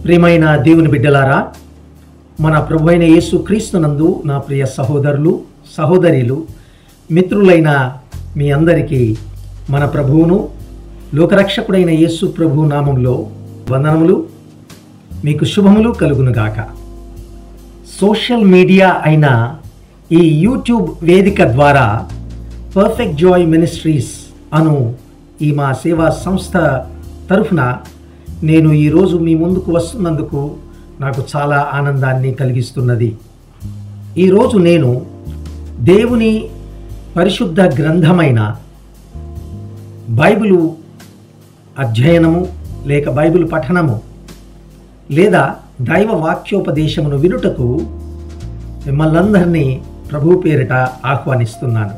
ప్రియమైన దేవుని బిడ్డలారా, మన ప్రభువైన యేసు క్రీస్తునందు నా ప్రియ సహోదరులు సహోదరీలు మిత్రులైన మీ అందరికీ మన ప్రభువును లోకరక్షకుడైన యేసు ప్రభు నామంలో వందనములు, మీకు శుభములు కలుగునుగాక. సోషల్ మీడియా అయిన ఈ యూట్యూబ్ వేదిక ద్వారా పర్ఫెక్ట్ జాయ్ మినిస్ట్రీస్ అను ఈ మా సేవా సంస్థ తరఫున నేను ఈరోజు మీ ముందుకు వస్తున్నందుకు నాకు చాలా ఆనందాన్ని కలిగిస్తున్నది. ఈరోజు నేను దేవుని పరిశుద్ధ గ్రంథమైన బైబిలు అధ్యయనము లేక బైబిల్ పఠనము లేదా దైవ వాక్యోపదేశమును వినుటకు మిమ్మల్నందరినీ ప్రభు పేరిట ఆహ్వానిస్తున్నాను.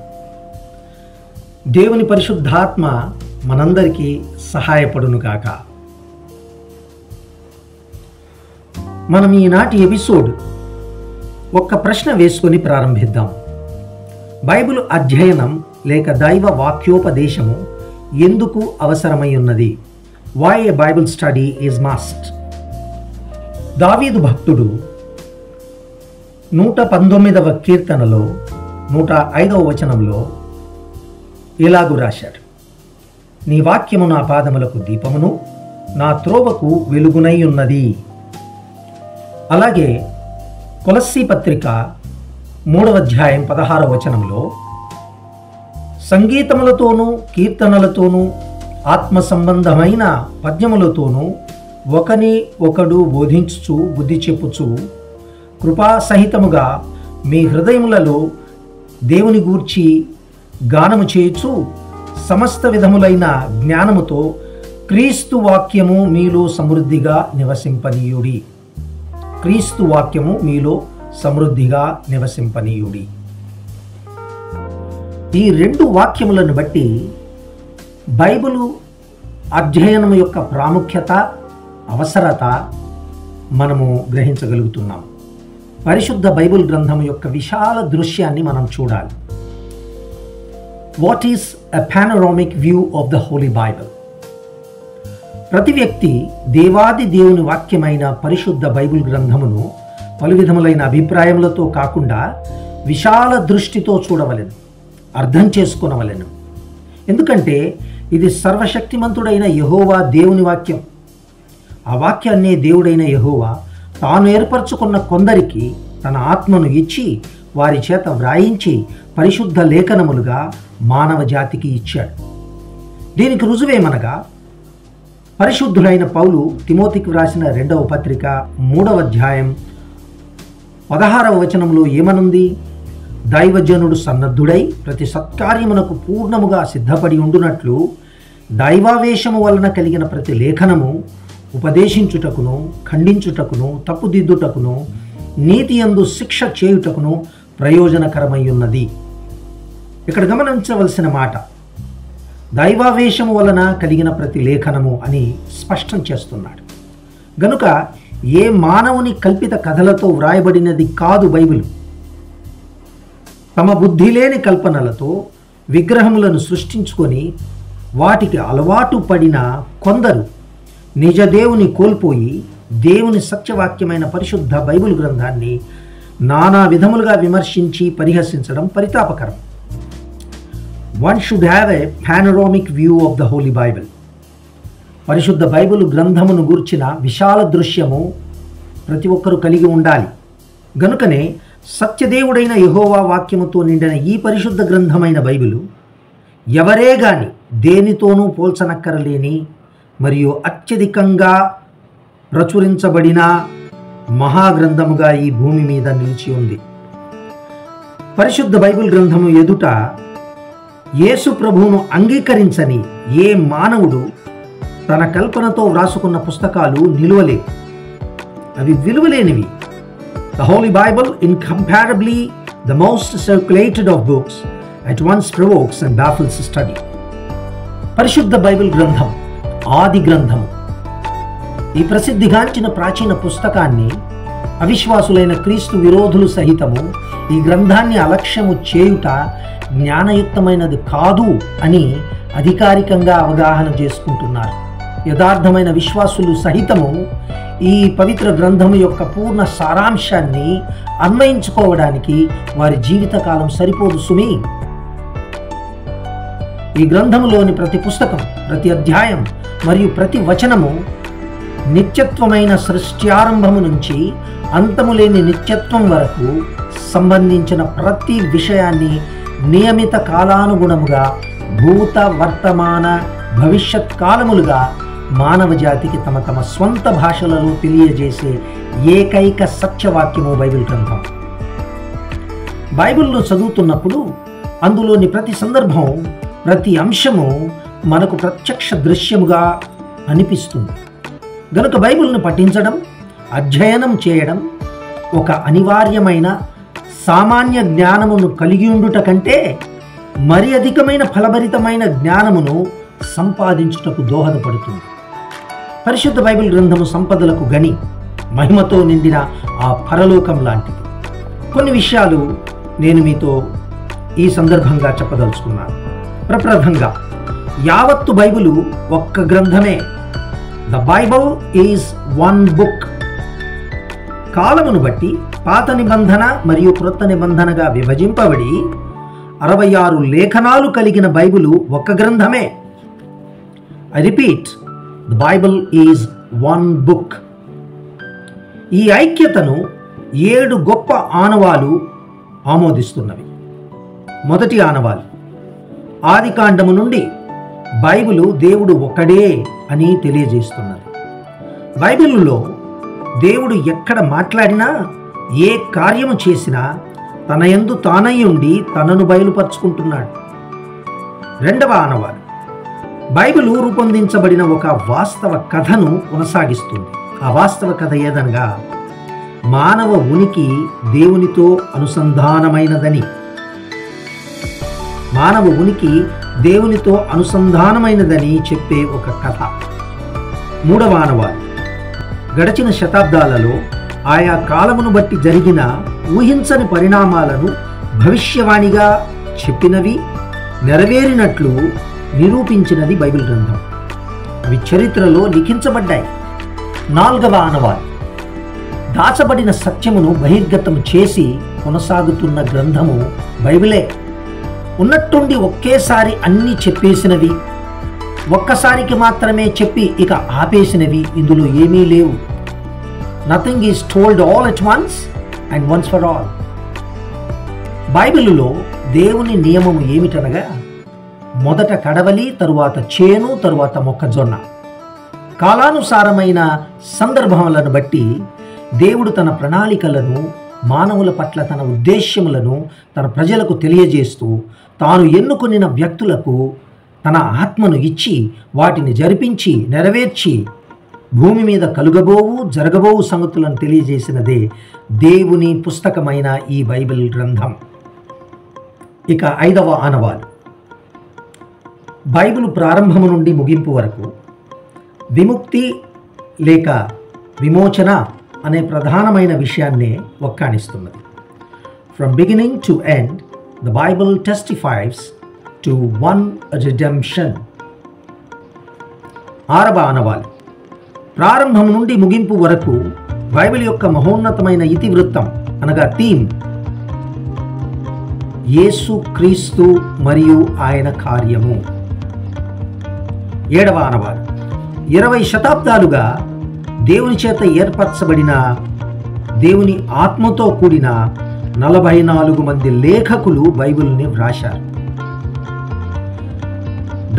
దేవుని పరిశుద్ధాత్మ మనందరికీ సహాయపడునుగాక. మనం ఈనాటి ఎపిసోడ్ ఒక్క ప్రశ్న వేసుకొని ప్రారంభిద్దాం. బైబిల్ అధ్యయనం లేక దైవ వాక్యోపదేశము ఎందుకు అవసరమై ఉన్నది? Why a Bible study is must. దావీదు భక్తుడు 119వ కీర్తనలో 105వ వచనంలో ఇలాగు రాశాడు: నీ వాక్యము నా పాదములకు దీపమును, నా త్రోవకు వెలుగునై ఉన్నది. అలాగే కొలస్సీ పత్రిక 3వ అధ్యాయం 16వ వచనంలో సంగీతములతోనూ కీర్తనలతోనూ ఆత్మ సంబంధమైన పద్యములతోనూ ఒకని ఒకడు బోధించుచు బుద్ధి చెప్పుచు కృపాసహితముగా మీ హృదయములలో దేవుని గూర్చి గానము చేయుచు సమస్త విధములైన జ్ఞానముతో క్రీస్తు వాక్యము మీలో సమృద్ధిగా నివసింపనీయుడి. క్రీస్తు వాక్యము మీలో సమృద్ధిగా నివసింపనీయుడి. ఈ రెండు వాక్యములను బట్టి బైబిలు అధ్యయనం యొక్క ప్రాముఖ్యత, అవసరత మనము గ్రహించగలుగుతున్నాం. పరిశుద్ధ బైబిల్ గ్రంథం యొక్క విశాల దృశ్యాన్ని మనం చూడాలి. What is a panoramic view of the holy Bible? ప్రతి వ్యక్తి దేవాది దేవుని వాక్యమైన పరిశుద్ధ బైబిల్ గ్రంథమును పలు విధములైన అభిప్రాయములతో కాకుండా విశాల దృష్టితో చూడవలెను, అర్థం చేసుకొనవలెను. ఎందుకంటే ఇది సర్వశక్తిమంతుడైన యెహోవా దేవుని వాక్యం. ఆ వాక్యాన్నే దేవుడైన యెహోవా తాను ఏర్పరచుకున్న కొందరికి తన ఆత్మను ఇచ్చి వారి చేత వ్రాయించి పరిశుద్ధ లేఖనములుగా మానవ జాతికి ఇచ్చాడు. దీనికి రుజువేమనగా పరిశుద్ధులైన పౌలు తిమోతికి వ్రాసిన 2వ పత్రిక 3వ అధ్యాయం 16వ వచనంలో ఏమనుంది? దైవజనుడు సన్నద్ధుడై ప్రతి సత్కార్యమునకు పూర్ణముగా సిద్ధపడి ఉండునట్లు దైవావేశము వలన కలిగిన ప్రతి లేఖనము ఉపదేశించుటకును, ఖండించుటకును, తప్పుదిద్దుటకును, నీతియందు శిక్ష చేయుటకును ప్రయోజనకరమై ఉన్నది. ఇక్కడ గమనించవలసిన మాట దైవావేశము వలన కలిగిన ప్రతి లేఖనము అని స్పష్టం చేస్తున్నాడు. గనుక ఏ మానవుని కల్పిత కథలతో వ్రాయబడినది కాదు బైబిల్. తమ బుద్ధి లేని కల్పనలతో విగ్రహములను సృష్టించుకొని వాటికి అలవాటు పడిన కొందరు నిజ దేవుని కోల్పోయి దేవుని సత్యవాక్యమైన పరిశుద్ధ బైబిల్ గ్రంథాన్ని నానా విధములుగా విమర్శించి పరిహసించడం పరితాపకరం. One should have a panoramic view of the Holy Bible. పరిశుద్ధ బైబిల్ గ్రంథమును గూర్చిన విశాల దృశ్యము ప్రతి ఒక్కరూ కలిగి ఉండాలి. గనుకనే సత్యదేవుడైన యెహోవా వాక్యముతో నిండిన ఈ పరిశుద్ధ గ్రంథమైన బైబిలు ఎవరే గాని దేనితోనూ పోల్చనక్కరలేని మరియు అత్యధికంగా ప్రచురించబడిన మహాగ్రంథముగా ఈ భూమి మీద నిలిచి ఉంది. పరిశుద్ధ బైబిల్ గ్రంథము ఎదుట యేసు ప్రభువును అంగీకరించని ఏ మానవుడు తన కల్పనతో వ్రాసుకున్న పుస్తకాలు నిలువలేవు, అవి విలువలేనివి. The holy Bible incomparably the most circulated of books at once provokes and baffles study. పరిశుద్ధ బైబిల్ గ్రంథం ఆది గ్రంథము. ఈ ప్రసిద్ధిగాంచిన ప్రాచీన పుస్తకాన్ని అవిశ్వాసులైన క్రీస్తు విరోధులు సహితము ఈ గ్రంథాన్ని అలక్ష్యము చేయుట జ్ఞానయుక్తమైనది కాదు అని అధికారికంగా అవగాహన చేసుకుంటున్నారు. యథార్థమైన విశ్వాసులు సహితము ఈ పవిత్ర గ్రంథము యొక్క పూర్ణ సారాంశాన్ని అన్వయించుకోవడానికి వారి జీవితకాలం సరిపోదు సుమి. ఈ గ్రంథములోని ప్రతి పుస్తకం, ప్రతి అధ్యాయం మరియు ప్రతి వచనము నిత్యత్వమైన సృష్ట్యారంభము నుంచి అంతము లేని నిత్యత్వం వరకు సంబంధించిన ప్రతి విషయాన్ని నియమిత కాలానుగుణముగా భూత వర్తమాన భవిష్యత్ కాలములుగా మానవ జాతికి తమ తమ స్వంత భాషలలో తెలియజేసే ఏకైక సత్యవాక్యము బైబిల్ గ్రంథం. బైబిల్ను చదువుతున్నప్పుడు అందులోని ప్రతి సందర్భం, ప్రతి అంశము మనకు ప్రత్యక్ష దృశ్యముగా అనిపిస్తుంది. గనుక బైబిల్ను పఠించడం, అధ్యయనం చేయడం ఒక అనివార్యమైన సామాన్య జ్ఞానమును కలిగి ఉండుట కంటే మరి అధికమైన ఫలభరితమైన జ్ఞానమును సంపాదించుటకు దోహదపడుతుంది. పరిశుద్ధ బైబిల్ గ్రంథము సంపదలకు గని, మహిమతో నిండిన ఆ పరలోకం లాంటిది. కొన్ని విషయాలు నేను మీతో ఈ సందర్భంగా చెప్పదలుచుకున్నాను. ప్రప్రథంగా యావత్తు బైబిలు ఒక్క గ్రంథమే. The Bible is one book. కాలమును బట్టి పాత నిబంధన మరియు క్రొత్త నిబంధనగా విభజింపబడి 66 లేఖనాలు కలిగిన బైబిలు ఒక్క గ్రంథమే. I repeat, the Bible is one book. ఈ ఐక్యతను 7 గొప్ప ఆనవాలు ఆమోదిస్తున్నవి. మొదటి ఆనవాలు, ఆదికాండము నుండి బైబిలు దేవుడు ఒకడే అని తెలియజేస్తున్నది. బైబిలులో దేవుడు ఎక్కడ మాట్లాడినా, ఏ కార్యము చేసినా తన యందు తానై ఉండి తనను బయలుపరుచుకుంటున్నాడు. రెండవ ఆనవాలు, బైబిలు రూపొందించబడిన ఒక వాస్తవ కథను కొనసాగిస్తుంది. ఆ వాస్తవ కథ ఏదనగా మానవ ఉనికి దేవునితో అనుసంధానమైనదని. మానవ ఉనికి దేవునితో అనుసంధానమైనదని చెప్పే ఒక కథ. మూడవ ఆనవాలు, గడిచిన శతాబ్దాలలో ఆయా కాలమును బట్టి జరిగిన ఊహించని పరిణామాలను భవిష్యవాణిగా చెప్పినవి, నెరవేరినట్లు నిరూపించినది బైబిల్ గ్రంథం. అవి చరిత్రలో లిఖించబడ్డాయి. నాలుగవ ఆనవాలు, దాచబడిన సత్యమును బహిర్గతం చేసి కొనసాగుతున్న గ్రంథము బైబిలే. ఉన్నట్టుండి ఒకేసారి అన్నీ చెప్పేసినవి, ఒక్కసారికి మాత్రమే చెప్పి ఇక ఆపేసినవి ఇందులో ఏమీ లేవు. Nothing is told all at once and once for all. బైబిలులో దేవుని నియమము ఏమిటనగా, మొదట కడవలి, తరువాత చేను, తరువాత మొక్కజొన్న. కాలానుసారమైన సందర్భములను బట్టి దేవుడు తన ప్రణాళికలను, మానవుల పట్ల తన ఉద్దేశ్యములను తన ప్రజలకు తెలియజేస్తూ తాను ఎన్నుకొనిన వ్యక్తులకు తన ఆత్మను ఇచ్చి వాటిని జరిపించి నెరవేర్చి భూమి మీద కలుగబోవు జరగబోవు సంగతులను తెలియజేసినదే దేవుని పుస్తకమైన ఈ బైబిల్ గ్రంథం. ఇక ఐదవ ఆనవాలు, బైబిల్ ప్రారంభము నుండి ముగింపు వరకు విముక్తి లేక విమోచన అనే ప్రధానమైన విషయాన్నే ఒక్కాణిస్తున్నది. From beginning to end the Bible testifies to one redemption. ఆరవ ఆనవాలు, ప్రారంభం నుండి ముగింపు వరకు బైబిల్ యొక్క మహోన్నతమైన ఇతివృత్తం అనగా థీమ్ యేసు క్రీస్తు మరియు ఆయన కార్యము. ఏడవ ఆనవాలు, 20 శతాబ్దాలుగా దేవుని చేత ఏర్పరచబడిన, దేవుని ఆత్మతో కూడిన 44 మంది లేఖకులు బైబిల్ని వ్రాశారు.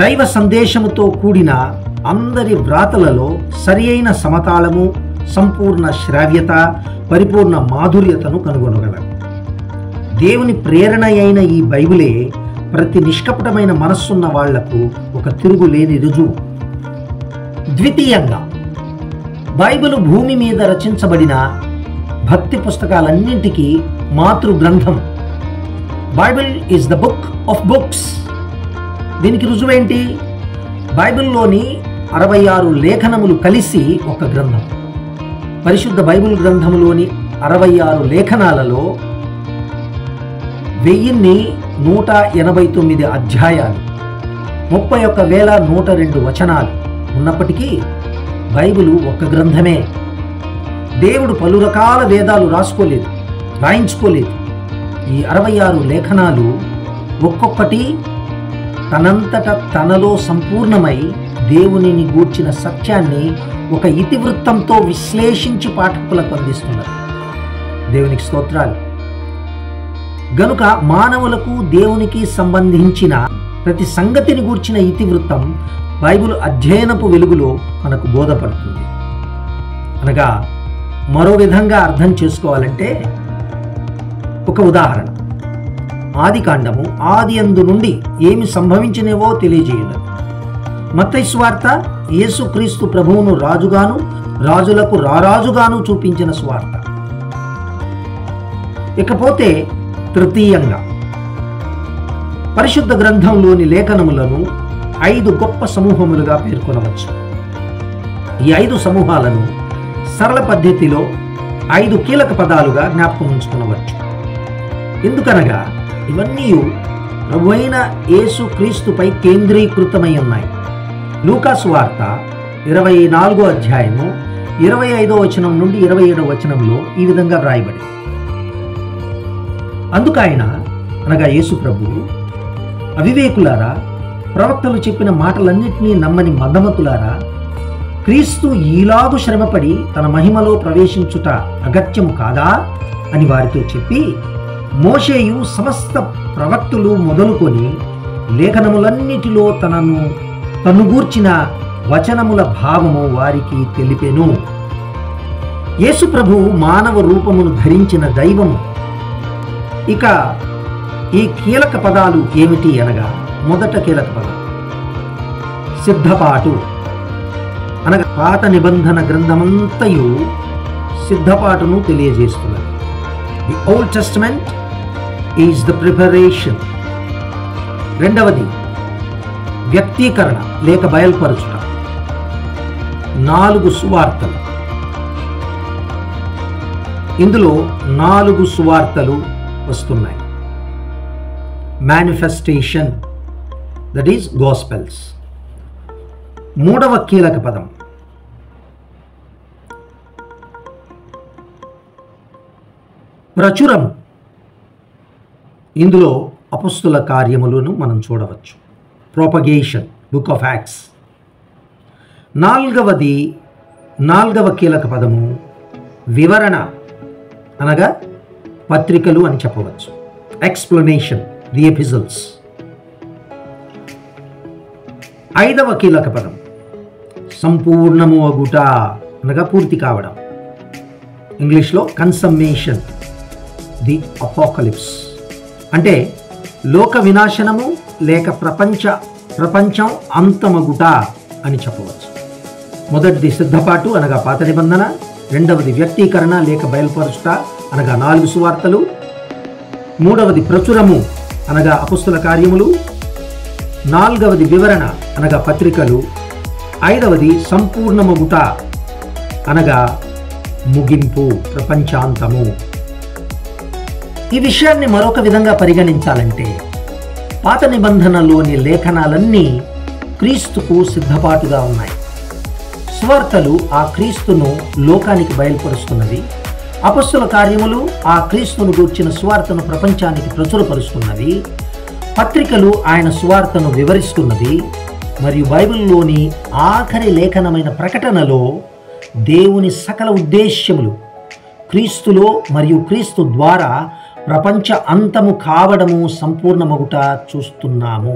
దైవ సందేశముతో కూడిన అందరి వ్రాతలలో సరి అయిన సమకాలము, సంపూర్ణ శ్రావ్యత, పరిపూర్ణ మాధుర్యతను కనుగొనగలరు. దేవుని ప్రేరణ అయిన ఈ బైబిలే ప్రతి నిష్కపటమైన మనస్సున్న వాళ్లకు ఒక తిరుగులేని రుజువు. ద్వితీయంగా, బైబిలు భూమి మీద రచించబడిన భక్తి పుస్తకాలన్నింటికీ మాతృ గ్రంథం. Bible is the book of books. దీనికి రుజువేంటి? బైబిల్లోని 66 లేఖనములు కలిసి ఒక గ్రంథం. పరిశుద్ధ బైబిల్ గ్రంథములోని 66 లేఖనాలలో 1189 అధ్యాయాలు, 31,102 వచనాలు ఉన్నప్పటికీ బైబిలు ఒక గ్రంథమే. దేవుడు పలు రకాల వేదాలు రాయించుకోలేదు. ఈ 66 లేఖనాలు ఒక్కొక్కటి తనంతట తనలో సంపూర్ణమై దేవునిని గూర్చిన సత్యాన్ని ఒక ఇతివృత్తంతో విశ్లేషించి పాఠకులకు అందిస్తున్నారు. దేవునికి స్తోత్రాలు. గనుక మానవులకు దేవునికి సంబంధించిన ప్రతి సంగతిని గూర్చిన ఇతివృత్తం బైబిల్ అధ్యయనపు వెలుగులో మనకు బోధపడుతుంది. అనగా మరో విధంగా అర్థం చేసుకోవాలంటే ఒక ఉదాహరణ, ఆదికాండము ఆదియందు నుండి ఏమి సంభవించినవో తెలియజేయలేదు. మత్తయి సువార్త యేసుక్రీస్తు ప్రభువును రాజుగాను రాజులకు రారాజుగాను చూపించిన సువార్త. ఇకపోతే తృతీయంగా పరిశుద్ధ గ్రంథంలోని లేఖనములను 5 గొప్ప సమూహములుగా పేర్కొనవచ్చు. ఈ 5 సమూహాలను సరళ పద్ధతిలో 5 కీలక పదాలుగా జ్ఞాపకం ఉంచుకునవచ్చు. ఎందుకనగా ఇవన్నీ ప్రభువైన యేసుక్రీస్తుపై కేంద్రీకృతమై ఉన్నాయి. లూకా సువార్త 24వ అధ్యాయము 25వ వచనం నుండి 27వ వచనంలో ఈ విధంగా వ్రాయబడింది. అందుకైన అనగా యేసు ప్రభువు, అవివేకులారా, ప్రవక్తలు చెప్పిన మాటలన్నింటినీ నమ్మని మదమతులారా, క్రీస్తు ఈలాగు శ్రమపడి తన మహిమలో ప్రవేశించుట అగత్యము కాదా అని వారితో చెప్పి, మోషేయు సమస్త ప్రవక్తులు మొదలుకొని లేఖనములన్నిటిలో తను గూర్చిన వచనముల భావము వారికి తెలిపెను. యేసు ప్రభువు మానవ రూపమును ధరించిన దైవము. ఇక ఈ కీలక పదాలు ఏమిటి అనగా, మొదట కీలక పదం సిద్ధపాటు. అనగా పాత నిబంధన గ్రంథమంతయు సిద్ధపాటును తెలియజేస్తున్నది. The old testament is the preparation. రెండవది వ్యక్తీకరణ లేక బయల్పరచుట. 4 సువార్తలు. ఇందులో 4 సువార్తలు వస్తున్నాయి. Manifestation, that is gospels. మూడవ కీలక పదం ప్రచురం. ఇందులో అపొస్తల కార్యములను మనం చూడవచ్చు. Propagation, book of acts. నాలుగవ కీలక పదము వివరణ, అనగా పత్రికలు అని చెప్పవచ్చు. Explanation, the episodes. 5వ కీలక పదం సంపూర్ణము అగుట, అనగా పూర్తి కావడం. ఇంగ్లీష్లో కన్సమ్మేషన్, ది అపోకలిప్స్. అంటే లోక వినాశనము లేక ప్రపంచం అంతమగుట అని చెప్పవచ్చు. మొదటిది సిద్ధపాటు అనగా పాత నిబంధన, రెండవది వ్యక్తీకరణ లేక బయలుపరుచుట అనగా 4 సువార్తలు, మూడవది ప్రచురము అనగా అపొస్తల కార్యములు, నాలుగవది వివరణ అనగా పత్రికలు, 5వది సంపూర్ణమగుట అనగా ముగింపు, ప్రపంచాంతము. ఈ విషయాన్ని మరొక విధంగా పరిగణించాలంటే పాత నిబంధనలోని లేఖనాలన్నీ క్రీస్తుకు సిద్ధపాటుగా ఉన్నాయి. సువార్తలు ఆ క్రీస్తును లోకానికి బయలుపరుస్తున్నవి. అపొస్తల కార్యములు ఆ క్రీస్తును గూర్చిన సువార్తను ప్రపంచానికి ప్రచురపరుస్తున్నవి. పత్రికలు ఆయన సువార్తను వివరిస్తున్నది. మరియు బైబిల్లోని ఆఖరి లేఖనమైన ప్రకటనలో దేవుని సకల ఉద్దేశ్యములు క్రీస్తులో మరియు క్రీస్తు ద్వారా ప్రపంచ అంతము కావడము సంపూర్ణమగుట చూస్తున్నాము.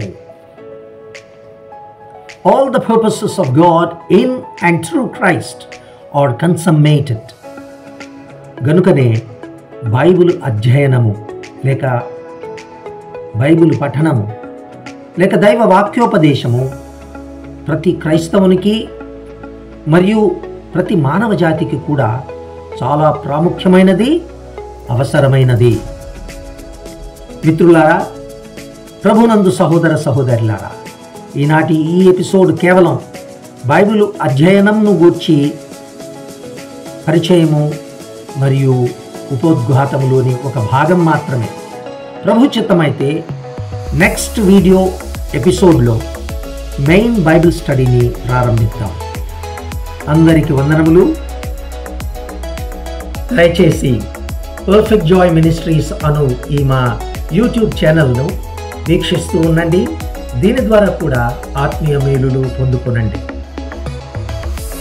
All the purposes of God in and through Christ are consummated. గనుకనే బైబిల్ అధ్యయనము లేక బైబిల్ పఠనము లేక దైవ వాక్యోపదేశము ప్రతి క్రైస్తవునికి మరియు ప్రతి మానవ జాతికి కూడా చాలా ప్రాముఖ్యమైనది, అవసరమైనది. మిత్రులారా, ప్రభునందు సహోదర సహోదరులారా, ఈనాటి ఈ ఎపిసోడ్ కేవలం బైబిల్ అధ్యయనంను గూర్చి పరిచయము మరియు ఉపోద్ఘాతములోని ఒక భాగం మాత్రమే. ప్రభు చిత్తమైతే నెక్స్ట్ వీడియో ఎపిసోడ్లో మెయిన్ బైబిల్ స్టడీని ప్రారంభిద్దాం. అందరికీ వందనములు. దయచేసి పర్ఫెక్ట్ జాయ్ మినిస్ట్రీస్ అను ఈ మా యూట్యూబ్ ఛానల్ను వీక్షిస్తూ ఉండండి. దీని ద్వారా కూడా ఆత్మీయ మేలులు పొందుకొనండి.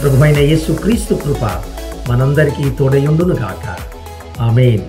ప్రభువైన యేసుక్రీస్తు కృప మనందరికీ తోడయుండును గాక. ఆమేన్.